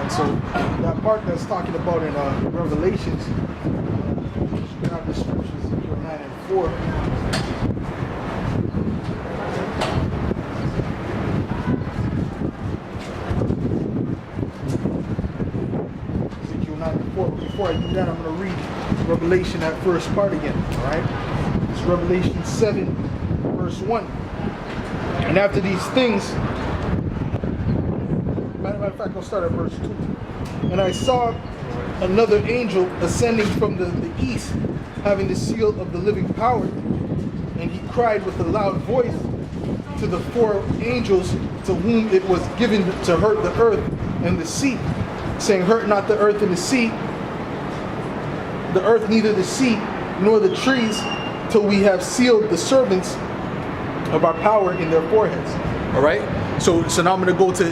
So that part that's talking about in Revelations, you can have the scriptures, Ezekiel 9 and 4. Ezekiel 9 and 4. But before I do that, I'm going to read Revelation, that first part again. Alright? It's Revelation 7, verse 1. And after these things, matter of fact, I'll start at verse 2. And I saw another angel ascending from the east, having the seal of the living power. And he cried with a loud voice to the four angels to whom it was given to hurt the earth and the sea, saying, hurt not the earth and the earth, neither the sea, nor the trees, till we have sealed the servants of our power in their foreheads. All right? So now I'm going to go to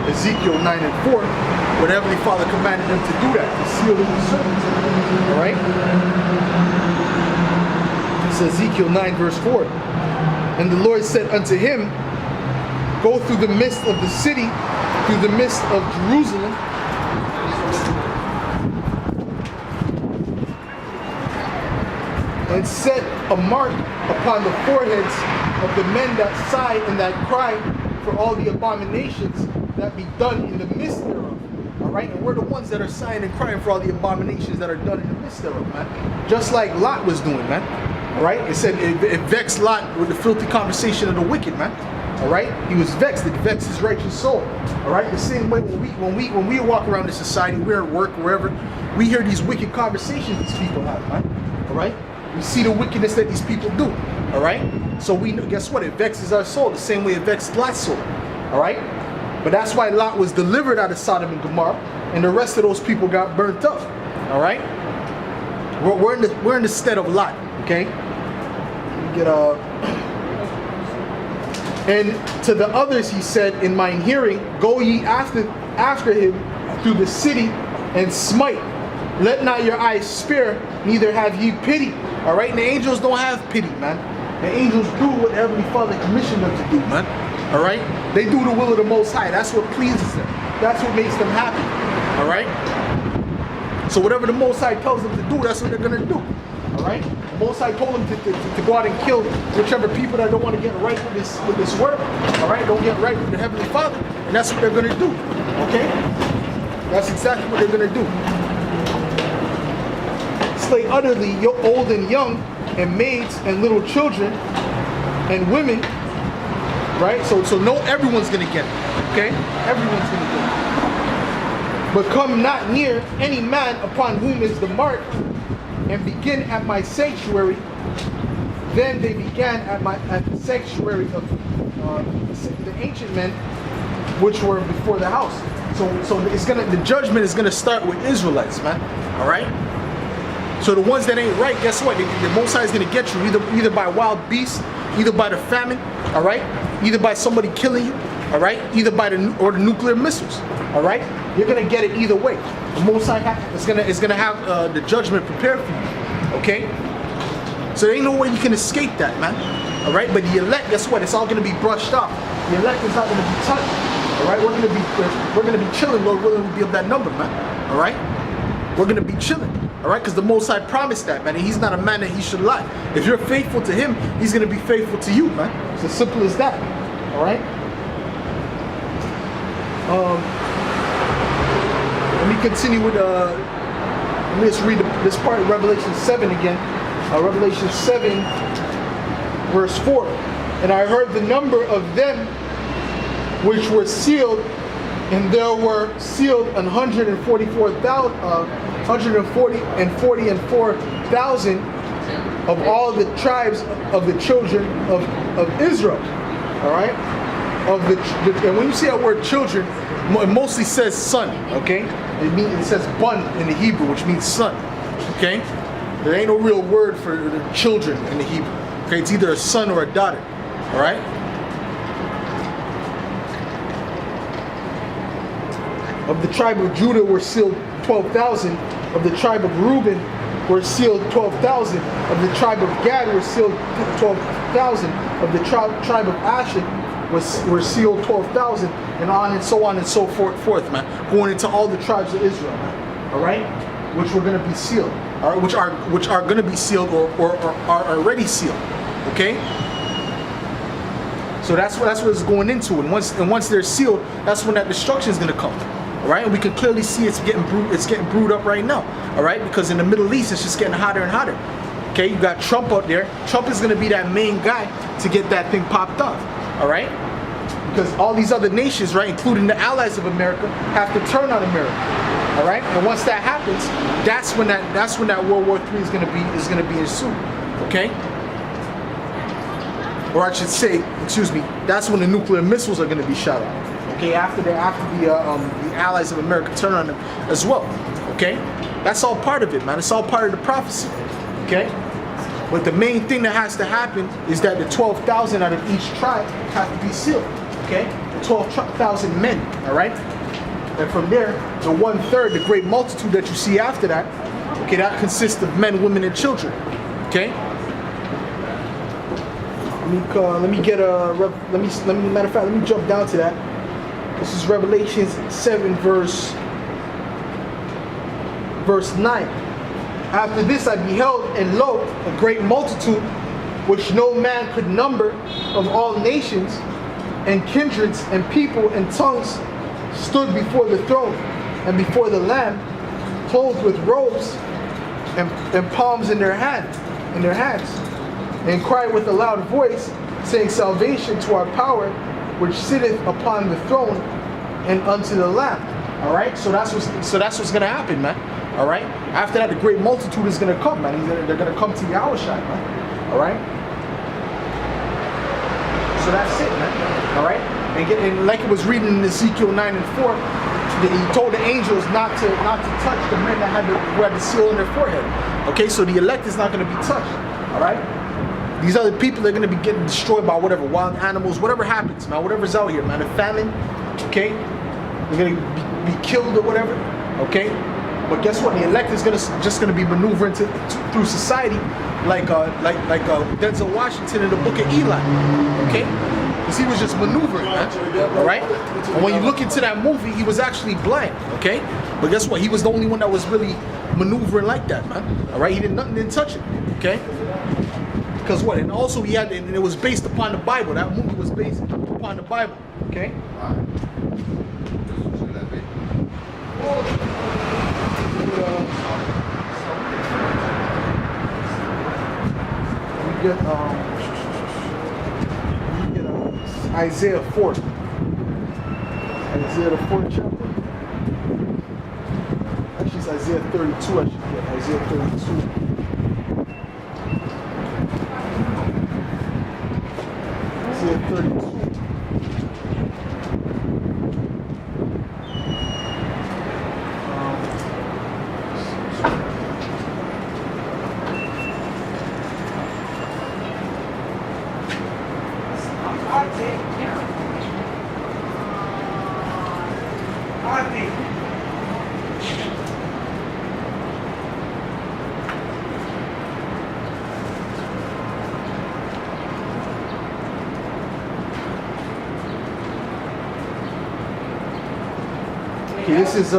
Ezekiel 9 and 4, where the Heavenly Father commanded them to do that, to seal the servants. All right? It's Ezekiel 9 verse 4. And the Lord said unto him, go through the midst of the city, through the midst of Jerusalem, and set a mark upon the foreheads of the men that sigh and that cry for all the abominations that be done in the midst thereof. Alright? And we're the ones that are sighing and crying for all the abominations that are done in the midst thereof, man. Just like Lot was doing, man. Alright? It said it vexed Lot with the filthy conversation of the wicked, man. Alright? He was vexed. It vexed his righteous soul. Alright? The same way when we walk around this society, we're at work, wherever, we hear these wicked conversations these people have, man. Alright? We see the wickedness that these people do. Alright? So we know, guess what? It vexes our soul the same way it vexed Lot's soul. Alright? But that's why Lot was delivered out of Sodom and Gomorrah, and the rest of those people got burnt up. Alright? We're in the stead of Lot. Okay? Get and to the others he said in mine hearing, go ye after him through the city and smite. Let not your eyes spare, neither have ye pity. Alright? And the angels don't have pity, man. The angels do what Heavenly Father commissioned them to do, man. Alright? They do the will of the Most High. That's what pleases them. That's what makes them happy. Alright? So whatever the Most High tells them to do, that's what they're going to do. Alright? The Most High told them to go out and kill whichever people that don't want to get right with this word. Alright? Don't get right with the Heavenly Father. And that's what they're going to do. Okay? That's exactly what they're going to do. Slay utterly old and young, and maids and little children and women, right? So no, everyone's gonna get it, okay? Everyone's gonna get it. But come not near any man upon whom is the mark, and begin at my sanctuary. Then they began at the sanctuary of the ancient men, which were before the house. So the judgment is gonna start with Israelites, man. All right. So the ones that ain't right, guess what? The Most High is going to get you either by wild beasts, either by the famine, all right? Either by somebody killing you, all right? Either by the nuclear missiles, all right? You're going to get it either way. The Most High is going to have the judgment prepared for you, okay? So there ain't no way you can escape that, man, all right? But the elect, guess what? It's all going to be brushed off. The elect is not going to be touched, all right? We're going to be chilling, Lord willing, we'll be of that number, man, all right? We're going to be chilling. All right, because the Most High promised that, man, and he's not a man that he should lie. If you're faithful to him, he's going to be faithful to you, man. It's as simple as that. All right? Let me continue with, let's read this part of Revelation 7 again. Revelation 7, verse 4. And I heard the number of them which were sealed, and there were sealed 144,000 of all the tribes of the children of Israel. All right? And when you see that word children, it mostly says son, okay? It says bun in the Hebrew, which means son, okay? There ain't no real word for the children in the Hebrew, okay? It's either a son or a daughter, all right? Of the tribe of Judah were sealed 12,000. Of the tribe of Reuben were sealed 12,000. Of the tribe of Gad were sealed 12,000. Of the tribe of Asher were sealed 12,000, and on and so forth, man. Going into all the tribes of Israel, man. All right, which were going to be sealed. All right, which are going to be sealed or are already sealed. Okay. So that's what it's going into, and once they're sealed, that's when that destruction is going to come. All right, and we can clearly see it's getting brewed up right now. All right, because in the Middle East it's just getting hotter and hotter. Okay, you got Trump out there. Trump is going to be that main guy to get that thing popped off. All right, because all these other nations, right, including the allies of America, have to turn on America. All right, and once that happens, that's when that World War III is going to be ensued. Okay. Or I should say, excuse me, that's when the nuclear missiles are going to be shot off. Okay, after the allies of America turn on them as well. Okay, that's all part of it, man. It's all part of the prophecy. Okay, but the main thing that has to happen is that the 12,000 out of each tribe have to be sealed. Okay, the 12,000 men. All right, and from there, the 1/3, the great multitude that you see after that. Okay, that consists of men, women, and children. Okay. Let me matter of fact, let me jump down to that. This is Revelation 7 verse 9. After this I beheld, and lo, a great multitude, which no man could number, of all nations, and kindreds, and people, and tongues, stood before the throne, and before the Lamb, clothed with robes, and palms in their hands, and cried with a loud voice, saying, Salvation to our power, which sitteth upon the throne, and unto the Lamb. All right, so that's what's gonna happen, man. All right, after that, the great multitude is gonna come, man. They're gonna come to Yahushua, man. All right, so that's it, man. All right, and like it was reading in Ezekiel 9 and 4, he told the angels not to touch the men who had the seal on their forehead. Okay, so the elect is not gonna be touched. All right. These other people are going to be getting destroyed by whatever, wild animals, whatever happens, man, whatever's out here, man, a famine, okay? They're going to be killed or whatever, okay? But guess what? The elect is just going to be maneuvering through society like Denzel Washington in the Book of Eli, okay? Because he was just maneuvering, man, all right? And when you look into that movie, he was actually blind, okay? But guess what? He was the only one that was really maneuvering like that, man, all right? He didn't touch it, okay? Because what? And also and it was based upon the Bible. That movie was based upon the Bible. Okay? We get Isaiah 4. Isaiah the 4th chapter. Actually, it's Isaiah 32. I should get Isaiah 32. Isaiah 32. This is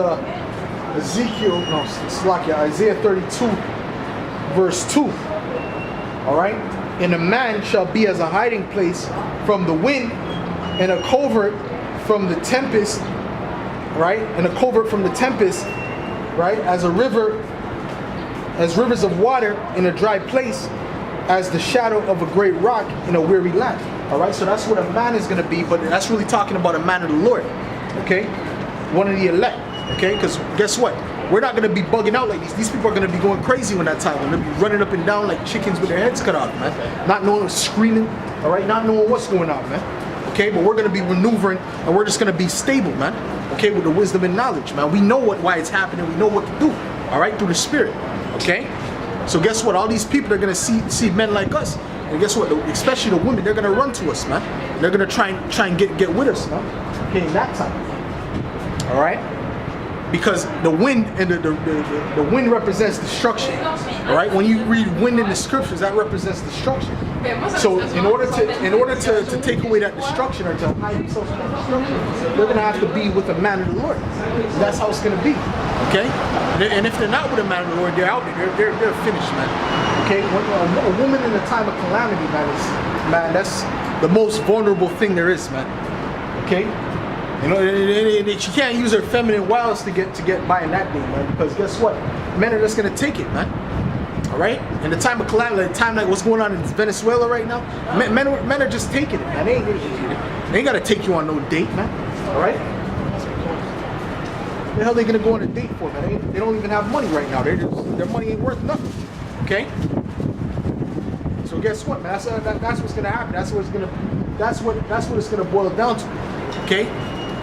Isaiah 32, verse 2. All right? And a man shall be as a hiding place from the wind, and a covert from the tempest, right? And a covert from the tempest, right? As rivers of water in a dry place, as the shadow of a great rock in a weary land. All right? So that's what a man is going to be, but that's really talking about a man of the Lord. Okay? One of the elect, okay? Because guess what? We're not going to be bugging out like these. These people are going to be going crazy when that time. They're going to be running up and down like chickens with their heads cut off, man. Not knowing, screaming, all right? Not knowing what's going on, man. Okay? But we're going to be maneuvering, and we're just going to be stable, man. Okay? With the wisdom and knowledge, man. We know why it's happening. We know what to do, all right? Through the Spirit, okay? So guess what? All these people are going to see men like us. And guess what? Especially the women, they're going to run to us, man. They're going to try and get with us, man. Okay? In that time. All right, because the wind and the wind represents destruction. All right, when you read wind in the scriptures, that represents destruction. So in order to take away that destruction or to hide themselves from that destruction, they're gonna have to be with a man of the Lord. That's how it's gonna be. Okay? And if they're not with a man of the Lord, they're out there. They're finished, man. Okay? A woman in a time of calamity, man, that's the most vulnerable thing there is, man. Okay? You know, and she can't use her feminine wiles to get by in that day, man. Because guess what? Men are just gonna take it, man. All right, in the time of calamity, the time like what's going on in Venezuela right now, men are just taking it, man. They ain't gotta take you on no date, man. All right, the hell they gonna go on a date for, man? They don't even have money right now. Their money ain't worth nothing. Okay, so guess what, man? That's what's gonna happen. That's what it's gonna boil down to. Okay,